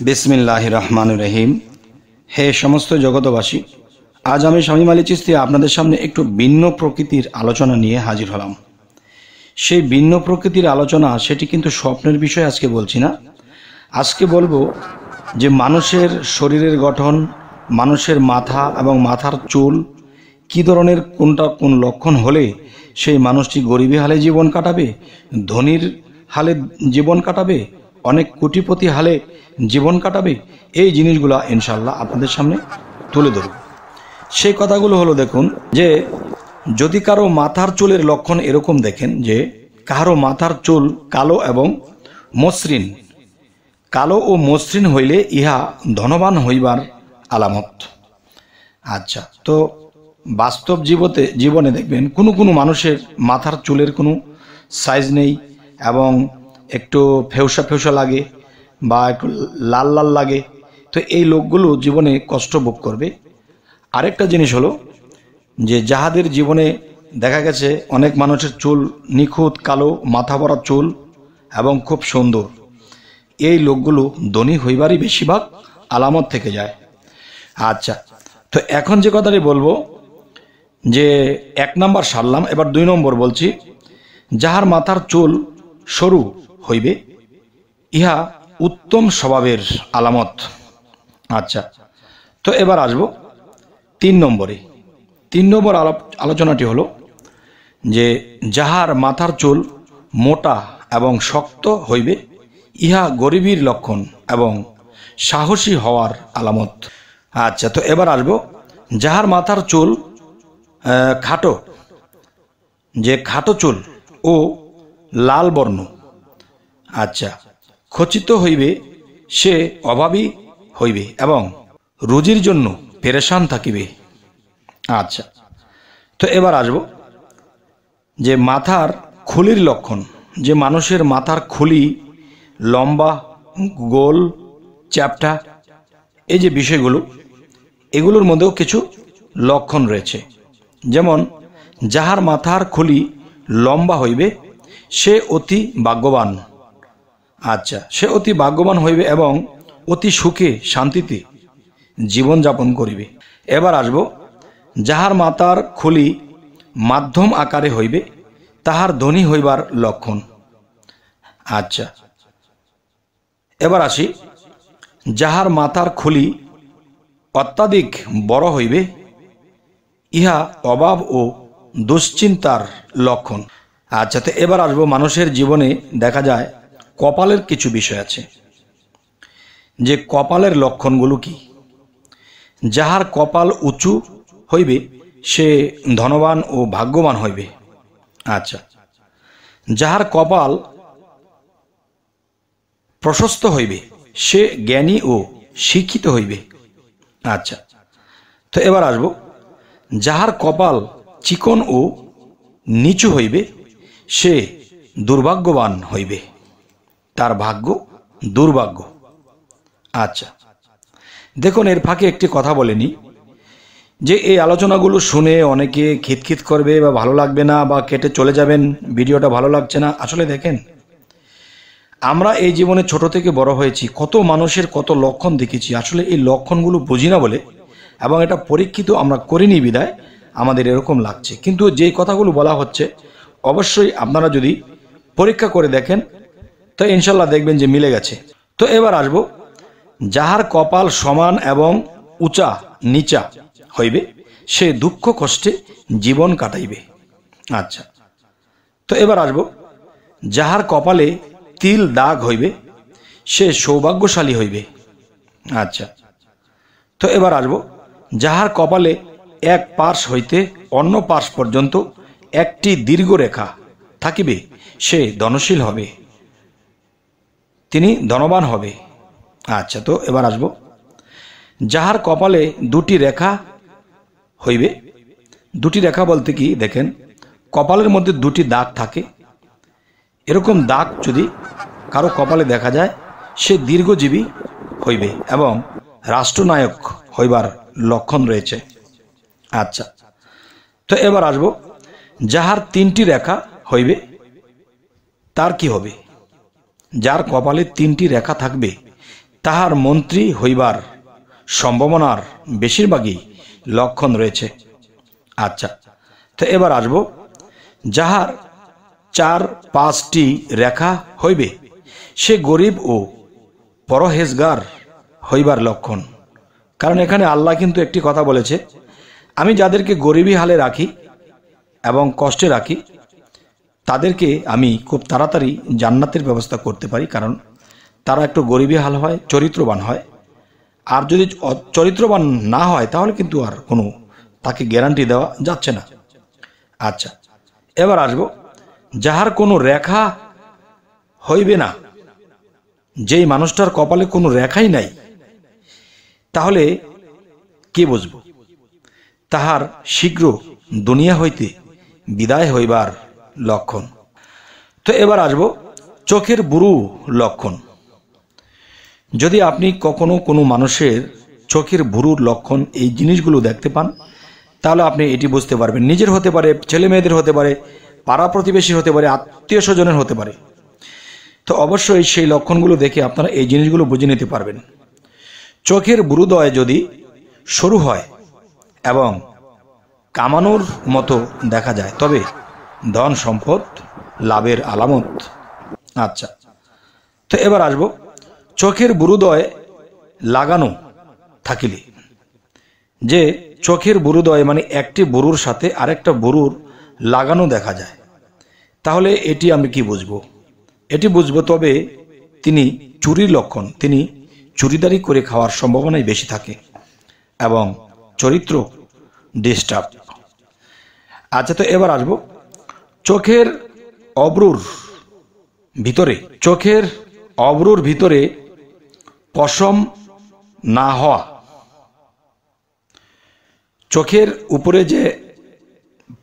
बिस्मिल्लाहिर रहमानिर रहीम। हे समस्त जगतबासी, आज আমি শামীম আলী চিশতি আপনাদের সামনে একটু ভিন্ন প্রকৃতির আলোচনা নিয়ে হাজির হলাম। সেই ভিন্ন প্রকৃতির আলোচনা সেটি কিন্তু স্বপ্নের বিষয় আজকে বলছি না। আজকে বলবো যে মানুষের শরীরের গঠন, মানুষের মাথা এবং মাথার চুল কী ধরনের কোন লক্ষণ হলে সেই মানুষটি গরিবী হালে জীবন কাটাবে, ধনীর হালে জীবন কাটাবে, অনেক কোটিপতি হালে জীবন কাটাবে, এই জিনিসগুলো ইনশাআল্লাহ আপনাদের সামনে তুলে ধরব। সেই কথাগুলো হলো, দেখুন যে যদি কারো মাথার চুলের লক্ষণ এরকম দেখেন যে কারো মাথার চুল কালো এবং মসৃণ, কালো ও মসৃণ হইলে ইহা ধনবান হইবার আলামত। আচ্ছা, তো বাস্তব জীবনে দেখবেন কোনো মানুষের মাথার চুলের কোনো সাইজ নেই এবং একটু ফেউসা ফেউসা লাগে বা একটু লাল লাল লাগে, তো এই লোকগুলো জীবনে কষ্ট ভোগ করবে। আরেকটা জিনিস হলো যে যাহাদের জীবনে দেখা গেছে অনেক মানুষের চুল নিখুঁত কালো, মাথা ভরা চুল এবং খুব সুন্দর, এই লোকগুলো ধনী হইবারই বেশিরভাগ আলামত থেকে যায়। আচ্ছা, তো এখন যে কথাটি বলবো যে 1 নম্বর সারলাম, এবার 2 নম্বর বলছি। যাহার মাথার চুল সরু হইবে ইহা উত্তম স্বভাবের আলামত। আচ্ছা, তো এবার আসবো 3 নম্বরে। 3 নম্বর আলোচনাটি হলো যে যাহার মাথার চুল মোটা এবং শক্ত হইবে ইহা গরিবীর লক্ষণ এবং সাহসী হওয়ার আলামত। আচ্ছা, তো এবার আসবো যাহার মাথার চুল খাটো, যে খাটো চুল ও লাল বর্ণ, আচ্ছা, খচিত হইবে সে অভাবী হইবে এবং রুজির জন্য পেরেশান থাকিবে। আচ্ছা, তো এবার আসবো যে মাথার খুলির লক্ষণ, যে মানুষের মাথার খুলি লম্বা, গোল, চ্যাপ্টা, এই যে বিষয়গুলো, এগুলোর মধ্যেও কিছু লক্ষণ রয়েছে। যেমন যাহার মাথার খুলি লম্বা হইবে সে অতি ভাগ্যবান। আচ্ছা, সে অতি ভাগ্যবান হইবে এবং অতি সুখে শান্তিতে জীবনযাপন করিবে। এবার আসব যাহার মাথার খুলি মাধ্যম আকারে হইবে তাহার ধনী হইবার লক্ষণ। আচ্ছা, এবার আসি যাহার মাথার খুলি অত্যাধিক বড় হইবে ইহা অভাব ও দুশ্চিন্তার লক্ষণ। আচ্ছা, তো এবার আসবো মানুষের জীবনে দেখা যায় কপালের কিছু বিষয় আছে, যে কপালের লক্ষণগুলো কি। যাহার কপাল উঁচু হইবে সে ধনবান ও ভাগ্যবান হইবে। আচ্ছা, যাহার কপাল প্রশস্ত হইবে সে জ্ঞানী ও শিক্ষিত হইবে। আচ্ছা, তো এবার আসবো যাহার কপাল চিকন ও নিচু হইবে সে দুর্ভাগ্যবান হইবে, তার ভাগ্য দুর্ভাগ্য। আচ্ছা, দেখুন এর ফাঁকে একটি কথা বলেনি যে এই আলোচনাগুলো শুনে অনেকে খিতখিত করবে বা ভালো লাগবে না বা কেটে চলে যাবেন, ভিডিওটা ভালো লাগছে না। আসলে দেখেন, আমরা এই জীবনে ছোট থেকে বড় হয়েছি, কত মানুষের কত লক্ষণ দেখেছি, আসলে এই লক্ষণগুলো বুঝি না বলে এবং এটা পরীক্ষিত আমরা করিনি বিদায় আমাদের এরকম লাগছে। কিন্তু যে কথাগুলো বলা হচ্ছে অবশ্যই আপনারা যদি পরীক্ষা করে দেখেন তো ইনশাল্লাহ দেখবেন যে মিলে গেছে। তো এবার আসব যাহার কপাল সমান এবং উঁচা নিচা হইবে সে দুঃখ কষ্টে জীবন কাটাইবে। আচ্ছা, তো এবার আসব যাহার কপালে তিল দাগ হইবে সে সৌভাগ্যশালী হইবে। আচ্ছা, তো এবার আসব যাহার কপালে এক পার্শ্ব হইতে অন্য পার্শ্ব পর্যন্ত একটি দীর্ঘ রেখা থাকিবে সে ধনশীল হবে, তিনি ধনবান হবে। আচ্ছা, তো এবার আসব যাহার কপালে 2টি রেখা হইবে, 2টি রেখা বলতে কি, দেখেন কপালের মধ্যে 2টি দাগ থাকে, এরকম দাগ যদি কারো কপালে দেখা যায় সে দীর্ঘজীবী হইবে এবং রাষ্ট্রনায়ক হইবার লক্ষণ রয়েছে। আচ্ছা, তো এবার আসব যাহার 3টি রেখা হইবে তার কি হবে। যার কপালে 3টি রেখা থাকবে তাহার মন্ত্রী হইবার সম্ভাবনার বেশিরভাগই লক্ষণ রয়েছে। আচ্ছা, তো এবার আসব, যাহার 4-5টি রেখা হইবে সে গরিব ও পরহেজগার হইবার লক্ষণ। কারণ এখানে আল্লাহ কিন্তু একটি কথা বলেছে, আমি যাদেরকে গরিবী হালে রাখি এবং কষ্টে রাখি তাদেরকে আমি খুব তাড়াতাড়ি জান্নাতের ব্যবস্থা করতে পারি, কারণ তারা একটু গরিবী হাল হয়, চরিত্রবান হয়। আর যদি চরিত্রবান না হয় তাহলে কিন্তু আর কোনো তাকে গ্যারান্টি দেওয়া যাচ্ছে না। আচ্ছা, এবার আসব, যাহার কোনো রেখা হইবে না, যেই মানুষটার কপালে কোনো রেখাই নাই, তাহলে কি বুঝব? তাহার শীঘ্র দুনিয়া হইতে বিদায় হইবার লক্ষণ। তো এবার আসব, চোখের বুরু লক্ষণ। যদি আপনি কখনো কোনো মানুষের চোখের বুরুর লক্ষণ এই জিনিসগুলো দেখতে পান, তাহলে আপনি এটি বুঝতে পারবেন। নিজের হতে পারে, ছেলে মেয়েদের হতে পারে, পাড়া প্রতিবেশীর হতে পারে, আত্মীয় স্বজনের হতে পারে। তো অবশ্যই সেই লক্ষণগুলো দেখে আপনারা এই জিনিসগুলো বুঝে নিতে পারবেন। চোখের বুরুদয় যদি সরু হয় এবং কামানোর মতো দেখা যায় তবে ধন সম্পদ লাভের আলামত। আচ্ছা, তো এবার আসব, চোখের বুরুদয় লাগানো থাকিলে, যে চোখের বুরুদয় মানে একটি বুরুর সাথে আরেকটা বুরুর লাগানো দেখা যায়, তাহলে এটি আমি কি বুঝবো? এটি বুঝবো তবে তিনি চুরির লক্ষণ, তিনি চুরিদারি করে খাওয়ার সম্ভাবনাই বেশি থাকে এবং চরিত্র ডিস্টার্ব। আচ্ছা, তো এবার আসব, চোখের অব্রুর ভিতরে পশম না হওয়া। চোখের উপরে যে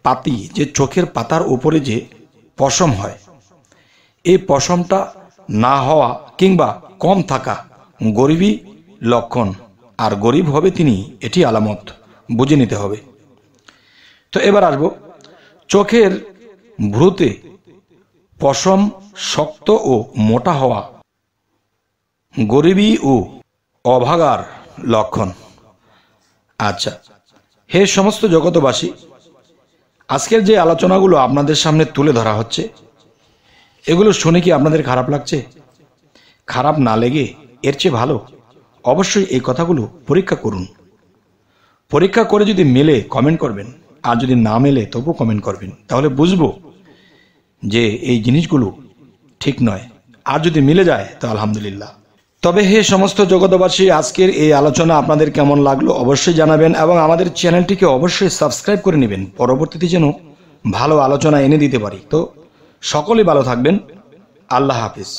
পাতি, যে চোখের পাতার উপরে যে পশম হয়, এই পশমটা না হওয়া কিংবা কম থাকা গরিবী লক্ষণ। আর গরিব হবে তিনি, এটি আলামত, বুঝে নিতে হবে। তো এবার আসব, চোখের ভ্রুতে পশম শক্ত ও মোটা হওয়া গরিবী ও অভাগার লক্ষণ। আচ্ছা, হে সমস্ত জগতবাসী, আজকের যে আলোচনাগুলো আপনাদের সামনে তুলে ধরা হচ্ছে, এগুলো শুনে কি আপনাদের খারাপ লাগছে? খারাপ না লেগে এর চেয়ে ভালো অবশ্যই এই কথাগুলো পরীক্ষা করুন। পরীক্ষা করে যদি মেলে কমেন্ট করবেন, আর যদি না মেলে তবু কমেন্ট করবেন, তাহলে বুঝবো যে এই জিনিসগুলো ঠিক নয়। আর যদি মিলে যায় তো আলহামদুলিল্লাহ। তবে হে সমস্ত জগতবাসী, আজকের এই আলোচনা আপনাদের কেমন লাগলো অবশ্যই জানাবেন এবং আমাদের চ্যানেলটিকে অবশ্যই সাবস্ক্রাইব করে নেবেন, পরবর্তীতে যেন ভালো আলোচনা এনে দিতে পারি। তো সকলেই ভালো থাকবেন। আল্লাহ হাফিজ।